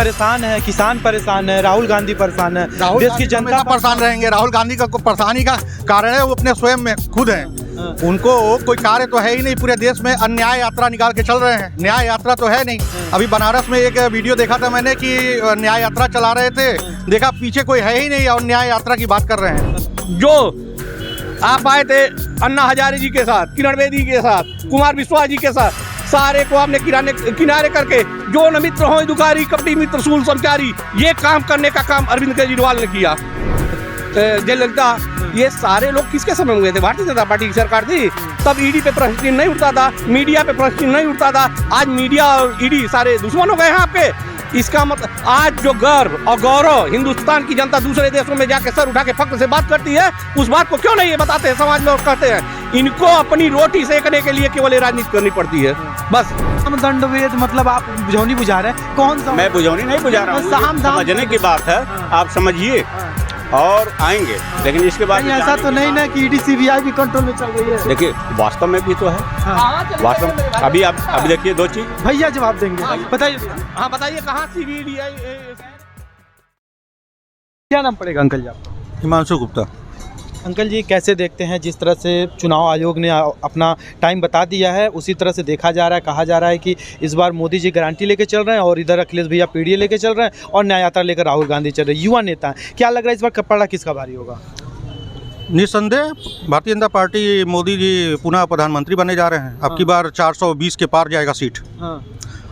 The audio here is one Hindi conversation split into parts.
परेशान है, किसान परेशान है, राहुल गांधी परेशान है, देश की जनता परेशान रहेंगे। राहुल गांधी का परेशानी का कारण है वो अपने स्वयं में खुद हैं। उनको कोई कार्य तो है ही नहीं, पूरे देश में अन्याय यात्रा निकाल के चल रहे हैं। न्याय यात्रा तो है नहीं। अभी बनारस में एक वीडियो देखा था मैंने कि न्याय यात्रा चला रहे थे, देखा पीछे कोई है ही नहीं और न्याय यात्रा की बात कर रहे हैं। जो आप आए थे अन्ना हजारे जी के साथ, किरण बेदी के साथ, कुमार विश्वास जी के साथ, सारे को आपने किनारे करके जो न मित्र हो दुकारी कपटी मित्र सूल समचारी, ये काम करने का काम अरविंद केजरीवाल ने किया। जयललिता, ये सारे लोग किसके समय में गए थे? भारतीय जनता पार्टी की सरकार थी, तब ईडी पे प्रश्न नहीं उठता था, मीडिया पे प्रश्न नहीं उठता था। आज मीडिया और ईडी सारे दुश्मन हो गए हैं आपके। इसका मतलब आज जो गर्व और गौरव हिंदुस्तान की जनता दूसरे देशों में जाके सर उठा के फख्र से बात करती है, उस बात को क्यों नहीं ये बताते हैं समाज में और कहते हैं? इनको अपनी रोटी सेकने के लिए केवल राजनीति करनी पड़ती है बस। दंडवेद मतलब आप बुझौनी बुझा रहे हैं? कौन सा? मैं बुझौनी नहीं बुझा रहा हूँ, समझने की बात है, आप समझिए और आएंगे। लेकिन इसके बाद ऐसा तो नहीं ना कि ईडी सीबीआई भी कंट्रोल में चल रही है। देखिए वास्तव में भी तो है। वास्तव में अभी आप देखिए दो चीज। भैया जवाब देंगे, बताइए। हाँ बताइए, कहाँ सीबीआई? क्या नाम पड़ेगा अंकल जी आपका? हिमांशु गुप्ता। अंकल जी, कैसे देखते हैं जिस तरह से चुनाव आयोग ने अपना टाइम बता दिया है, उसी तरह से देखा जा रहा है, कहा जा रहा है कि इस बार मोदी जी गारंटी लेके चल रहे हैं और इधर अखिलेश भैया पीडीए लेके चल रहे हैं और न्याय यात्रा लेकर राहुल गांधी चल रहे हैं। युवा नेता हैं, क्या लग रहा है इस बार कपड़ा किसका भारी होगा? निस्संदेह भारतीय जनता पार्टी, मोदी जी पुनः प्रधानमंत्री बने जा रहे हैं। अब की बार 420 के पार जाएगा सीट।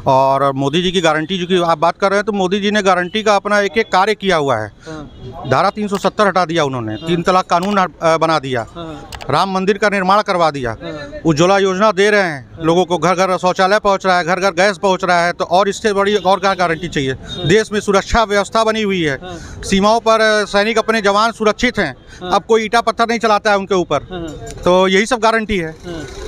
और मोदी जी की गारंटी जो कि आप बात कर रहे हैं, तो मोदी जी ने गारंटी का अपना एक एक कार्य किया हुआ है। धारा 370 हटा दिया उन्होंने, 3 तलाक कानून बना दिया, राम मंदिर का निर्माण करवा दिया, उज्ज्वला योजना दे रहे हैं लोगों को, घर घर शौचालय पहुंच रहा है, घर घर गैस पहुंच रहा है। तो और इससे बड़ी और क्या गारंटी चाहिए? देश में सुरक्षा व्यवस्था बनी हुई है, सीमाओं पर सैनिक अपने जवान सुरक्षित हैं, अब कोई ईटा पत्थर नहीं चलाता है उनके ऊपर। तो यही सब गारंटी है।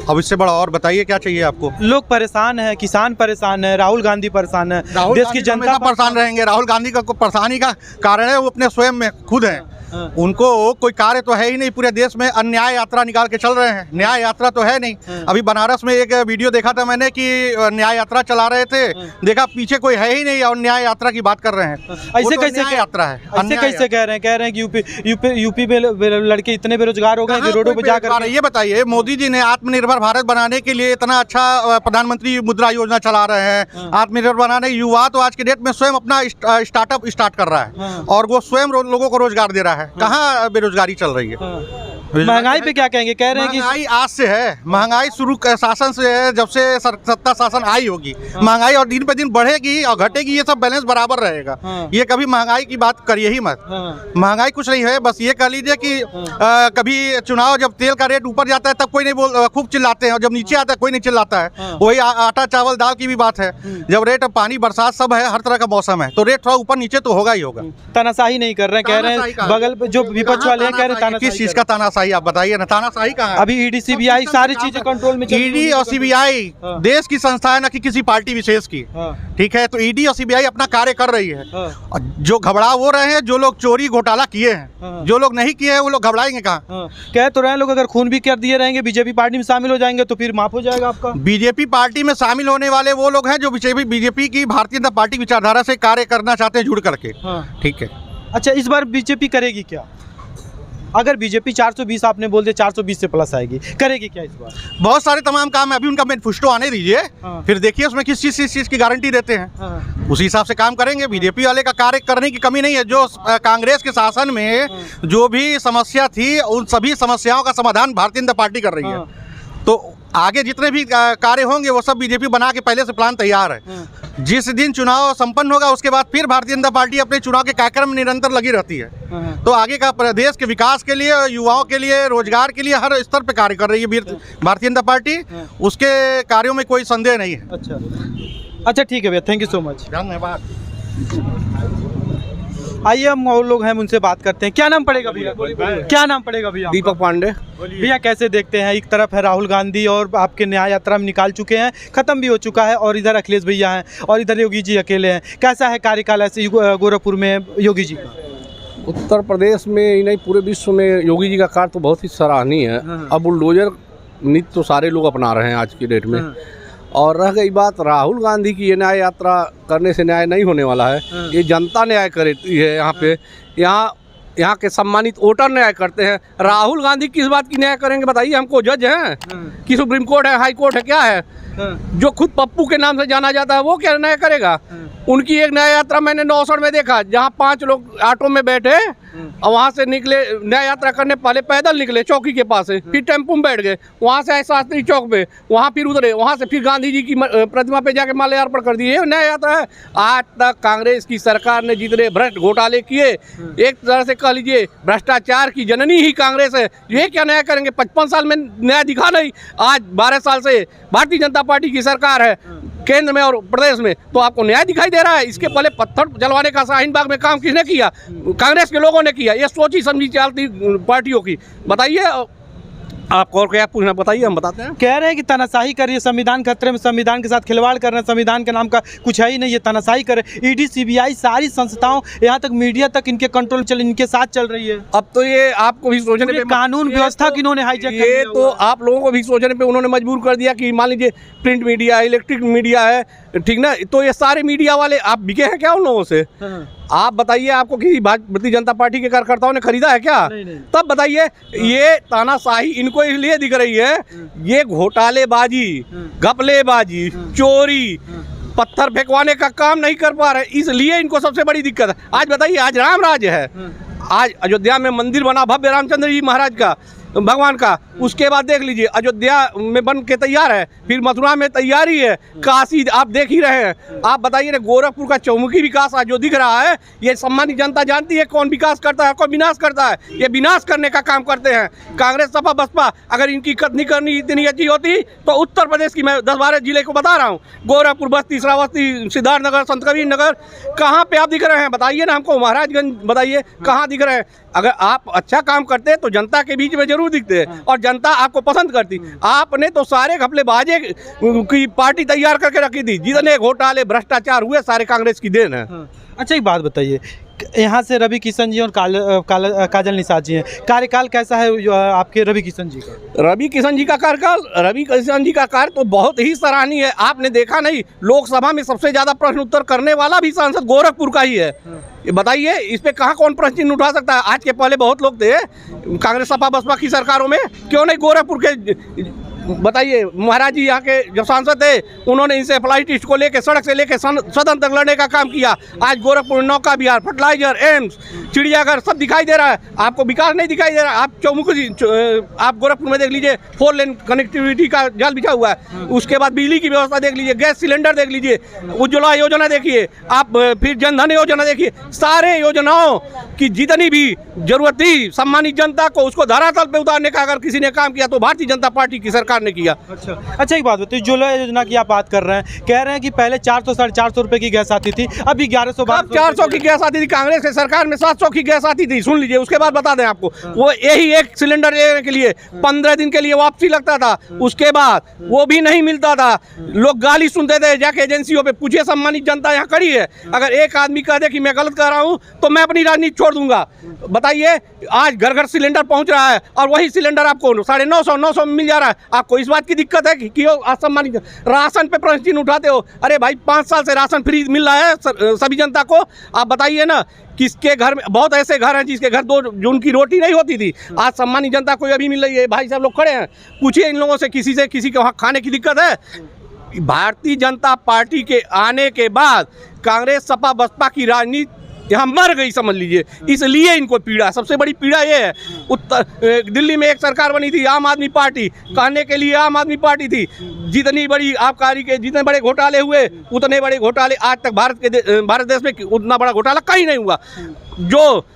अब इससे बड़ा और बताइए क्या चाहिए आपको? लोग परेशान है, किसान परेशान है, राहुल गांधी परेशान है, देश की जनता परेशान रहेंगे। राहुल गांधी का परेशानी का कारण है वो अपने स्वयं में खुद हैं। उनको कोई कार्य तो है ही नहीं, पूरे देश में अन्याय यात्रा निकाल के चल रहे हैं। न्याय यात्रा तो है नहीं। अभी बनारस में एक वीडियो देखा था मैंने कि न्याय यात्रा चला रहे थे, देखा पीछे कोई है ही नहीं और न्याय यात्रा की बात कर रहे हैं। ऐसे कैसे यात्रा है? ऐसे कैसे कह रहे हैं कि यूपी में लड़के इतने बेरोजगार हो गए कि रोडों पे जाकर? ये बताइए, मोदी जी ने आत्मनिर्भर भारत बनाने के लिए इतना अच्छा प्रधानमंत्री मुद्रा योजना चला रहे हैं। आत्मनिर्भर बनाने, युवा तो आज के डेट में स्वयं अपना स्टार्टअप स्टार्ट कर रहा है और वो स्वयं लोगों को रोजगार दे रहा है। कहाँ बेरोजगारी चल रही है? महंगाई पे क्या कहेंगे? कह रहे हैं कि महंगाई आज से है, महंगाई शुरू शासन से है, जब से सत्ता शासन आई होगी। महंगाई और दिन पे दिन बढ़ेगी और घटेगी, ये सब बैलेंस बराबर रहेगा। ये कभी महंगाई की बात करिए ही मत। महंगाई कुछ नहीं है, बस ये कह लीजिए कि कभी चुनाव जब तेल का रेट ऊपर जाता है तब कोई नहीं खूब चिल्लाते हैं, और जब नीचे आता है कोई नहीं चिल्लाता है। वही आटा चावल दाल की भी बात है, जब रेट पानी बरसात सब है, हर तरह का मौसम है, तो रेट थोड़ा ऊपर नीचे तो होगा ही होगा। तानाशाही नहीं कर रहे हैं, कह रहे हैं बगल पे जो विपक्ष वाले हैं कह रहे हैं किस चीज का तानाशाही? आप बताइए ना, तानाशाही कहाँ है? अभी ईडी सीबीआई सारी चीजें कंट्रोल में। ईडी और सीबीआई देश की संस्था है, ना कि किसी पार्टी विशेष की। ठीक है, तो ईडी और सीबीआई अपना कार्य कर रही है। और जो घबरा वो रहे हैं, जो लोग चोरी घोटाला किए हैं, जो लोग नहीं किए हैं वो लोग घबराएंगे कहाँ? कह तो रहे हैं लोग अगर खून भी कर दिए रहेंगे, बीजेपी पार्टी में शामिल हो जाएंगे तो फिर माफ हो जाएगा आपका। बीजेपी पार्टी में शामिल होने वाले वो लोग हैं जो बीजेपी की भारतीय जनता पार्टी विचारधारा से कार्य करना चाहते हैं जुड़ करके। ठीक है। अच्छा, इस बार बीजेपी करेगी क्या? अगर बीजेपी 420 आपने बोल दिया, 420 से प्लस आएगी, करेगी क्या इस बार? बहुत सारे तमाम काम है, अभी उनका मैनिफेस्टो आने दीजिए, फिर देखिए उसमें किस चीज की गारंटी देते हैं, उसी हिसाब से काम करेंगे। बीजेपी वाले का कार्य करने की कमी नहीं है। जो कांग्रेस के शासन में जो भी समस्या थी, उन सभी समस्याओं का समाधान भारतीय जनता पार्टी कर रही है। तो आगे जितने भी कार्य होंगे वो सब बीजेपी बना के पहले से प्लान तैयार है। जिस दिन चुनाव संपन्न होगा उसके बाद फिर भारतीय जनता पार्टी अपने चुनाव के कार्यक्रम में निरंतर लगी रहती है। तो आगे का प्रदेश के विकास के लिए, युवाओं के लिए, रोजगार के लिए हर स्तर पे कार्य कर रही है भारतीय जनता पार्टी। उसके कार्यों में कोई संदेह नहीं है। अच्छा ठीक है भैया, थैंक यू सो मच, धन्यवाद। आइए हम और लोग हैं, उनसे बात करते हैं। क्या नाम पड़ेगा भैया? क्या नाम पड़ेगा भैया? दीपक पांडे। भैया कैसे देखते हैं, एक तरफ है राहुल गांधी और आपके न्याय यात्रा में निकाल चुके हैं, खत्म भी हो चुका है, और इधर अखिलेश भैया हैं और इधर योगी जी अकेले हैं। कैसा है कार्यकाल ऐसे गोरखपुर में योगी जी का? उत्तर प्रदेश में ही नहीं पूरे विश्व में योगी जी का कार्य तो बहुत ही सराहनीय है। अब बुलडोजर नीति तो सारे लोग अपना रहे हैं आज की डेट में। और रह गई बात राहुल गांधी की, ये न्याय यात्रा करने से न्याय नहीं होने वाला है। ये जनता न्याय करती है यहाँ पे, यहाँ के सम्मानित वोटर न्याय करते हैं। राहुल गांधी किस बात की न्याय करेंगे बताइए हमको? जज हैं कि सुप्रीम कोर्ट है, हाई कोर्ट है, क्या है? जो खुद पप्पू के नाम से जाना जाता है वो क्या न्याय करेगा? उनकी एक न्याय यात्रा मैंने नौसड़ में देखा, जहाँ 5 लोग ऑटो में बैठे और वहाँ से निकले न्याय यात्रा करने, पहले पैदल निकले चौकी के पास से, फिर टेम्पो में बैठ गए, वहाँ से आए शास्त्री चौक पे, वहाँ फिर उतरे, वहाँ से फिर गांधी जी की प्रतिमा पे जाके माल्यार्पण कर दिए। न्याय यात्रा है। आज तक कांग्रेस की सरकार ने जितने भ्रष्ट घोटाले किए, एक तरह से कह लीजिए भ्रष्टाचार की जननी ही कांग्रेस है। ये क्या न्याय करेंगे? 55 साल में न्याय दिखा नहीं। आज 12 साल से भारतीय जनता पार्टी की सरकार है केंद्र में और प्रदेश में, तो आपको न्याय दिखाई दे रहा है? इसके पहले पत्थर जलवाने का शाहीन बाग में काम किसने किया? कांग्रेस के लोगों ने किया। ये सोची समझी चलती पार्टियों की। बताइए आप और क्या पूछना, बताइए, हम बताते हैं। कह रहे हैं कि तानाशाही कर रही है, संविधान खतरे में, संविधान के साथ खिलवाड़ कर रहे हैं, संविधान के नाम का कुछ है ही नहीं है, तानाशाही करे। ईडी, सीबीआई, सारी संस्थाओं, यहाँ तक मीडिया तक इनके कंट्रोल चल, इनके साथ चल रही है। अब तो ये आपको भी सोचने पे, कानून व्यवस्था किन्होंने हाईजैक कर ये तो आप लोगों को भी सोचने पे उन्होंने मजबूर कर दिया कि मान लीजिए प्रिंट मीडिया, इलेक्ट्रिक मीडिया है, ठीक ना, तो ये सारे मीडिया वाले आप बिके हैं क्या उन लोगों से? आप बताइए, आपको किसी भारतीय जनता पार्टी के कार्यकर्ताओं ने खरीदा है क्या? नहीं। तब बताइए, ये तानाशाही इनको इसलिए दिख रही है, ये घोटालेबाजी, घपलेबाजी, चोरी, पत्थर फेंकवाने का काम नहीं कर पा रहे, इसलिए इनको सबसे बड़ी दिक्कत है। आज बताइए, आज राम राज्य है, आज अयोध्या में मंदिर बना भव्य रामचंद्र जी महाराज का, भगवान का, उसके बाद देख लीजिए अयोध्या में बन के तैयार है, फिर मथुरा में तैयारी है, काशी आप देख ही रहे हैं। आप बताइए ना, गोरखपुर का चौमुखी विकास आज जो दिख रहा है, ये सम्मानित जनता जानती है कौन विकास करता है, कौन विनाश करता है। ये विनाश करने का काम करते हैं कांग्रेस, सपा, बसपा। अगर इनकी कथनी करनी इतनी अच्छी होती तो उत्तर प्रदेश की, मैं 10-12 जिले को बता रहा हूँ, गोरखपुर, बस्ती, श्रावस्ती, सिद्धार्थनगर, संतकबीर नगर, कहाँ पे आप दिख रहे हैं? बताइए ना हमको। महाराजगंज बताइए कहाँ दिख रहे हैं? अगर आप अच्छा काम करते तो जनता के बीच में जरूर दिखते और जनता आपको पसंद करती। आपने तो सारे घपलेबाजे की पार्टी तैयार करके रखी थी। जितने घोटाले भ्रष्टाचार हुए सारे कांग्रेस की देन है। अच्छा, एक बात बताइए, यहाँ से रवि किशन जी और काजल निषाद जी हैं, कार्यकाल कैसा है आपके रवि किशन जी का? रवि किशन जी का कार्यकाल, रवि किशन जी का कार्य तो बहुत ही सराहनीय है। आपने देखा नहीं, लोकसभा में सबसे ज्यादा प्रश्न उत्तर करने वाला भी सांसद गोरखपुर का ही है। ये बताइए, इस पे कहाँ कौन प्रश्न उठा सकता है? आज के पहले बहुत लोग थे कांग्रेस, सपा, बसपा की सरकारों में, क्यों नहीं गोरखपुर के? बताइए, महाराज जी यहाँ के जब सांसद थे, उन्होंने इंसेफ्लाइटिस को लेकर सड़क से लेकर सदन तक लड़ने का काम किया। आज गोरखपुर नौका विहार, फर्टिलाइजर, एम्स, चिड़ियाघर सब दिखाई दे रहा है। आपको विकास नहीं दिखाई दे रहा। आप चौमुखी, आप गोरखपुर में देख लीजिए, 4 लेन कनेक्टिविटी का जाल बिछा हुआ है। उसके बाद बिजली की व्यवस्था देख लीजिए, गैस सिलेंडर देख लीजिए, उज्ज्वला योजना देखिए आप, फिर जनधन योजना देखिए। सारे योजनाओं की जितनी भी जरूरत थी सम्मानित जनता को, उसको धरातल पे उतारने का अगर किसी ने काम किया तो भारतीय जनता पार्टी की सरकार ने किया। अच्छा, एक बात बताइए, उज्ज्वला योजना की आप बात कर रहे हैं, कह रहे हैं कि पहले 400-450 रुपए की गैस आती थी, अभी 1100-1200। 400 की गैस आती थी कांग्रेस की सरकार में, 700 की गैस आती थी। सुन लीजिए, उसके बाद बता दें आपको, वो यही एक सिलेंडर लेने के लिए 15 दिन के लिए वापसी लगता था, उसके बाद वो भी नहीं मिलता था। लोग गाली सुनते थे, जाके एजेंसियों पे पूछिए, सम्मानित जनता यहाँ खड़ी है। अगर एक आदमी कह दे कि मैं गलत कर रहा हूँ तो मैं अपनी राजनीति छोड़ दूंगा। बताइए, आज घर घर सिलेंडर पहुंच रहा है और वही सिलेंडर आपको 950 में मिल जा रहा है। आपको इस बात की दिक्कत है कि असम्मानित राशन पे प्रश्न उठाते हो? अरे भाई, 5 साल से राशन फ्री मिल रहा है सभी जनता को। आप बताइए ना, किसके घर में, बहुत ऐसे घर हैं जिसके घर जो उनकी रोटी नहीं होती थी, आज सम्मानित जनता को अभी मिल रही है। भाई साहब लोग खड़े हैं, पूछिए इन लोगों से, किसी के वहाँ खाने की दिक्कत है? भारतीय जनता पार्टी के आने के बाद कांग्रेस, सपा, बसपा की राजनीति यहाँ मर गई, समझ लीजिए। इसलिए इनको पीड़ा, सबसे बड़ी पीड़ा ये है। दिल्ली में एक सरकार बनी थी आम आदमी पार्टी, कहने के लिए आम आदमी पार्टी थी। जितनी बड़ी आबकारी के जितने बड़े घोटाले हुए, उतने बड़े घोटाले आज तक भारत देश में उतना बड़ा घोटाला कहीं नहीं हुआ। जो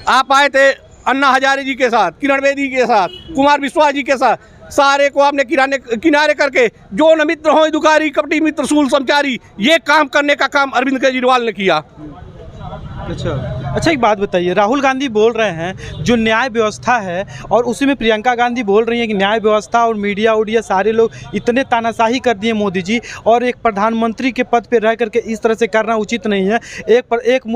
आप आए थे अन्ना हजारे जी के साथ, किरण बेदी के साथ, कुमार विश्वास जी के साथ, सारे को आपने किनारे करके, जो न मित्र हो दुकारी, कपटी मित्र सूल समचारी, ये काम करने का काम अरविंद केजरीवाल ने किया। अच्छा, एक बात बताइए, राहुल गांधी बोल रहे हैं जो न्याय व्यवस्था है, और उसी में प्रियंका गांधी बोल रही हैं कि न्याय व्यवस्था और मीडिया सारे लोग इतने तानाशाही कर दिए मोदी जी, और एक प्रधानमंत्री के पद पे रह करके इस तरह से करना उचित नहीं है। एक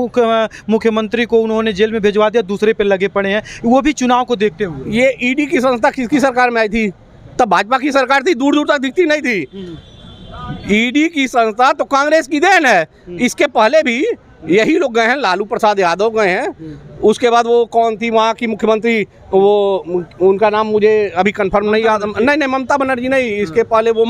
मुख्यमंत्री को उन्होंने जेल में भिजवा दिया, दूसरे पे लगे पड़े हैं, वो भी चुनाव को देखते हुए। ये ईडी की संस्था किसकी सरकार में आई थी? तब भाजपा की सरकार थी, दूर दूर तक दिखती नहीं थी। ईडी की संस्था तो कांग्रेस की देन है। इसके पहले भी यही लोग गए हैं, लालू प्रसाद यादव गए हैं, उसके बाद वो कौन थी वहाँ की मुख्यमंत्री, वो उनका नाम मुझे अभी कंफर्म नहीं याद, नहीं ममता बनर्जी नहीं, इसके पहले वो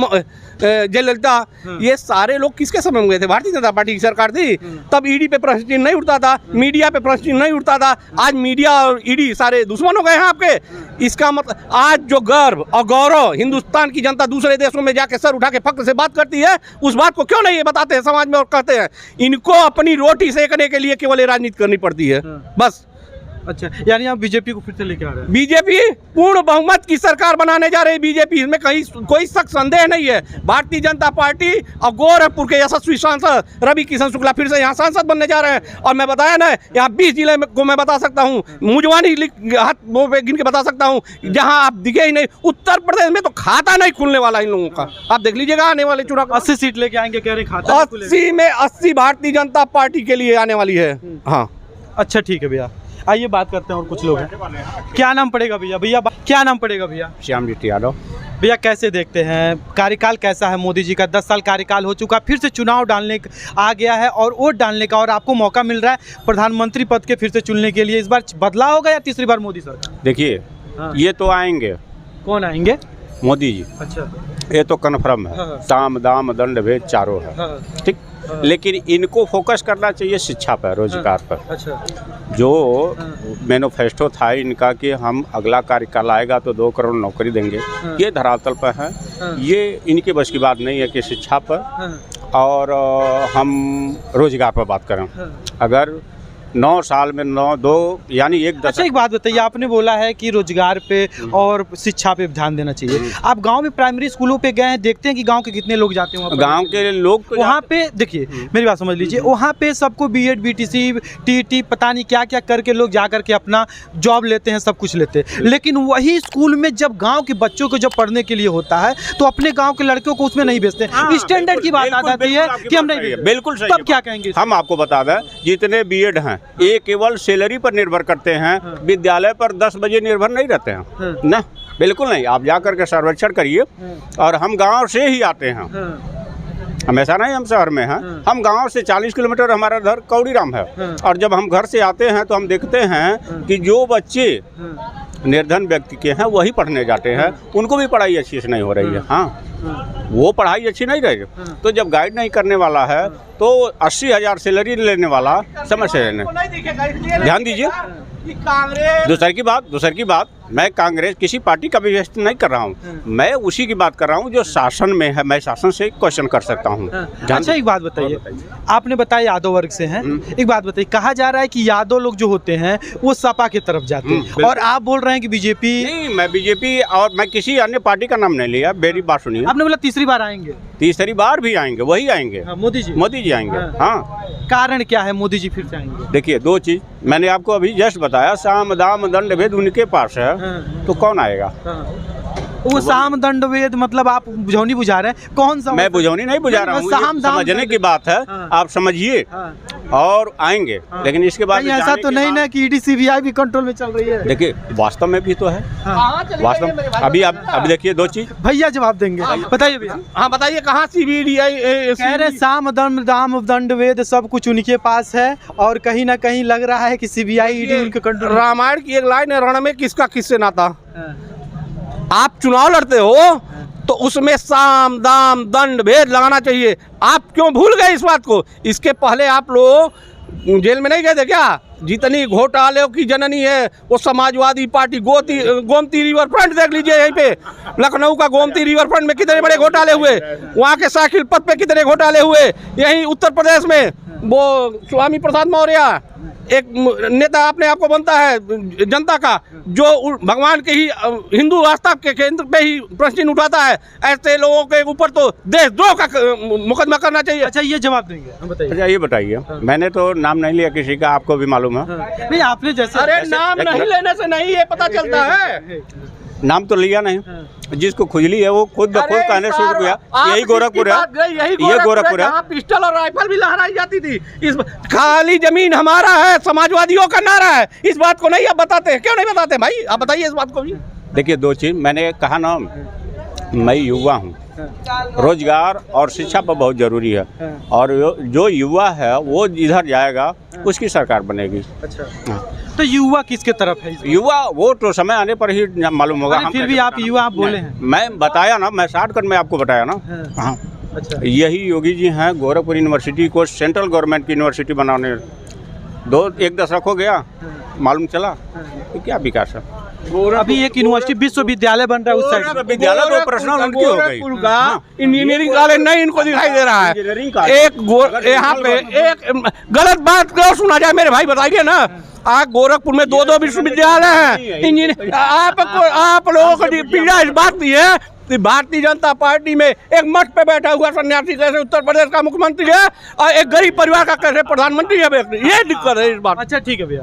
जयललिता, ये सारे लोग किसके समय में गए थे? भारतीय जनता पार्टी की सरकार थी, तब ईडी पे प्रश्न चिन्ह नहीं उठता था, मीडिया पे प्रश्न चिन्ह नहीं उठता था। आज मीडिया और ईडी सारे दुश्मन हो गए हैं आपके। इसका मतलब आज जो गर्व और गौरव हिंदुस्तान की जनता दूसरे देशों में जाके सर उठा के फक्र से बात करती है, उस बात को क्यों नहीं ये बताते हैं समाज में और कहते हैं इनको अपनी रोटी सेकने के लिए केवल राजनीति करनी पड़ती है बस। अच्छा, यानी आप बीजेपी को फिर से लेके आ रहे हैं? बीजेपी पूर्ण बहुमत की सरकार बनाने जा रही है बीजेपी, इसमें कहीं कोई शक संदेह नहीं है। भारतीय जनता पार्टी और गोरखपुर के यशस्वी सांसद रवि किशन शुक्ला फिर से यहाँ सांसद बनने जा रहे हैं। और मैं बताया ना, यहाँ 20 जिले को मैं बता सकता हूँ, मुजवानी हाथ मुँह पे गिन के बता सकता हूँ जहाँ आप दिखे ही नहीं। उत्तर प्रदेश में तो खाता नहीं खुलने वाला इन लोगों का, आप देख लीजिएगा आने वाले चुनाव। 80 सीट लेके आएंगे कह रहे, खाता 80 में 80 भारतीय जनता पार्टी के लिए आने वाली है। हाँ, अच्छा ठीक है भैया, आइए बात करते हैं और कुछ लोग हैं। क्या नाम पड़ेगा भैया? भैया क्या नाम पड़ेगा भैया? श्यामजीत यादव। भैया कैसे देखते हैं कार्यकाल कैसा है मोदी जी का? 10 साल कार्यकाल हो चुका, फिर से चुनाव डालने आ गया है और वोट डालने का, और आपको मौका मिल रहा है प्रधानमंत्री पद के फिर से चुनने के लिए। इस बार बदलाव होगा या तीसरी बार मोदी सरकार? देखिए, ये तो आएंगे। कौन आएंगे? मोदी जी। अच्छा, ये तो कन्फर्म है। साम दाम दंड भेद चारों है, ठीक। लेकिन इनको फोकस करना चाहिए शिक्षा पर, रोजगार पर। अच्छा, जो मैनिफेस्टो था इनका कि हम अगला कार्यकाल आएगा तो 2 करोड़ नौकरी देंगे, ये धरातल पर है। ये इनकी बस की बात नहीं है कि शिक्षा पर और हम रोजगार पर बात करें। अगर 9 साल में 2 यानी 1 दशक। अच्छा, एक बात बताइए, आपने बोला है कि रोजगार पे और शिक्षा पे ध्यान देना चाहिए। आप गांव में प्राइमरी स्कूलों पे गए हैं, देखते हैं कि गांव के कितने लोग जाते हैं गांव के लोग तो वहाँ पे? देखिए मेरी बात समझ लीजिए, वहाँ पे सबको बीएड बीटीसी टीटी पता नहीं क्या क्या करके लोग जा करके अपना जॉब लेते हैं, सब कुछ लेते हैं। लेकिन वही स्कूल में जब गाँव के बच्चों को जब पढ़ने के लिए होता है तो अपने गाँव के लड़कियों को उसमें नहीं भेजते। स्टैंडर्ड की बात आ जाती है कि हम नहीं, बिल्कुल सही। तब क्या कहेंगे? हम आपको बता दें, जितने बीएड हैं ये केवल सैलरी पर निर्भर करते हैं, विद्यालय पर 10 बजे निर्भर नहीं रहते हैं ना, बिल्कुल नहीं। आप जा करके सर्वेक्षण करिए। और हम गांव से ही आते हैं, हमेशा नहीं हम शहर में हैं। हम गांव से 40 किलोमीटर हमारा घर कौड़ीराम है। और जब हम घर से आते हैं तो हम देखते हैं कि जो बच्चे निर्धन व्यक्ति के हैं वही पढ़ने जाते हैं, उनको भी पढ़ाई अच्छी से नहीं हो रही है। हाँ, वो पढ़ाई अच्छी नहीं रही। तो जब गाइड नहीं करने वाला है तो 80,000 सैलरी लेने वाला समझ से ध्यान दीजिए। दूसरी की बात, मैं कांग्रेस किसी पार्टी का भी व्यस्त नहीं कर रहा हूँ, मैं उसी की बात कर रहा हूँ जो शासन में है। मैं शासन से क्वेश्चन कर सकता हूँ। अच्छा, एक बात बताइए, आपने बताया यादव वर्ग से हैं, एक बात बताइए, कहा जा रहा है कि यादव लोग जो होते हैं वो सपा की तरफ जाते हैं और आप बोल रहे हैं कि बीजेपी? नहीं, मैं बीजेपी और मैं किसी अन्य पार्टी का नाम नहीं लिया। मेरी बात सुनिए, आपने बोला तीसरी बार आएंगे। तीसरी बार भी आएंगे, वही आएंगे। मोदी जी आएंगे। हाँ, कारण क्या है मोदी जी फिर से आएंगे? देखिए, 2 चीज मैंने आपको अभी जस्ट बताया, साम दाम दंड भेद उनके पास है, तो कौन आएगा? वो साम दंड वेद मतलब आप बुझौनी बुझा रहे हैं? कौन सा? मैं बुझौनी नहीं बुझा रहा हूँ, समझने की बात है। आप समझिए और आएंगे। लेकिन इसके बाद ऐसा तो नहीं ना कि ईडी सीबीआई भी कंट्रोल में चल रही है? देखिए, वास्तव में भी तो है। वास्तव अभी आप देखिए 2 चीज। भैया जवाब देंगे, बताइए भैया। हाँ बताइए, कहाँ सीबीआई कह रहे साम दाम दंड वेद सब कुछ उनके पास है और कहीं ना कहीं लग रहा है कि सीबीआई ईडी उनके कंट्रोल। रामायण की एक लाइन है, रण में किसका किससे नाता। आप चुनाव लड़ते हो तो उसमें साम दाम दंड भेद लगाना चाहिए। आप क्यों भूल गए इस बात को? इसके पहले आप लोग जेल में नहीं गए थे क्या? जितनी घोटालों की जननी है वो Samajwadi party. Gomti river front देख लीजिए, यहीं पे लखनऊ का गोमती रिवर फ्रंट में कितने बड़े घोटाले हुए, वहाँ के साइकिल पथ पे कितने घोटाले हुए। यहीं उत्तर प्रदेश में वो स्वामी प्रसाद मौर्य एक नेता अपने आप को बनता है जनता का, जो भगवान के ही हिंदू आस्था के केंद्र पे ही प्रश्न उठाता है। ऐसे लोगों के ऊपर तो देशद्रोह का मुकदमा करना चाहिए। अच्छा, ये जवाब देंगे, बताइए। अच्छा, ये बताइए। मैंने तो नाम नहीं लिया किसी का, आपको भी मालूम है। नहीं, आपने जैसे अरे नाम नहीं लेने से नहीं ये पता चलता है। नाम तो लिया नहीं, जिसको खुजली है वो खुद ब खुद कहने शुरू किया। यही गोरखपुर है, ये गोरखपुर है। पिस्टल और राइफल भी लहराई जाती थी। इस खाली जमीन हमारा है, समाजवादियों का नारा है। इस बात को नहीं आप बताते, क्यों नहीं बताते भाई? आप बताइए इस बात को भी। देखिए, 2 चीज मैंने कहा ना, मैं युवा हूँ, रोजगार और शिक्षा पर बहुत ज़रूरी है, और जो युवा है वो जिधर जाएगा उसकी सरकार बनेगी। अच्छा, हाँ। तो युवा किसके तरफ है इस बार? युवा वो तो समय आने पर ही मालूम होगा। अरे हम फिर कैसे भी आप बताना? युवा आप बोले हैं। मैं बताया ना, मैं शॉर्टकट में आपको बताया ना। हाँ, अच्छा, यही योगी जी हैं, गोरखपुर यूनिवर्सिटी को सेंट्रल गवर्नमेंट की यूनिवर्सिटी बनाने 1 दशक हो गया, मालूम चला तो क्या विकास है। अभी एक यूनिवर्सिटी विश्वविद्यालय बन रहा है उस साइड। विद्यालय तो पर्सनल उनकी हो गई। गोरखपुर का इंजीनियरिंग कॉलेज नहीं इनको दिखाई दे रहा है। इंजीनियरिंग कॉलेज यहाँ पे एक गलत बात क्यों सुना जाए मेरे भाई, बताइए ना। आज गोरखपुर में 2 विश्वविद्यालय हैं इंजीनियर। आप लोगों को पीड़ा इस बात की है कि भारतीय जनता पार्टी में एक मठ पे बैठा हुआ सन्यासी कैसे उत्तर प्रदेश का मुख्यमंत्री है और एक गरीब परिवार का कैसे प्रधानमंत्री है, ये दिक्कत है इस बात। अच्छा ठीक है भैया।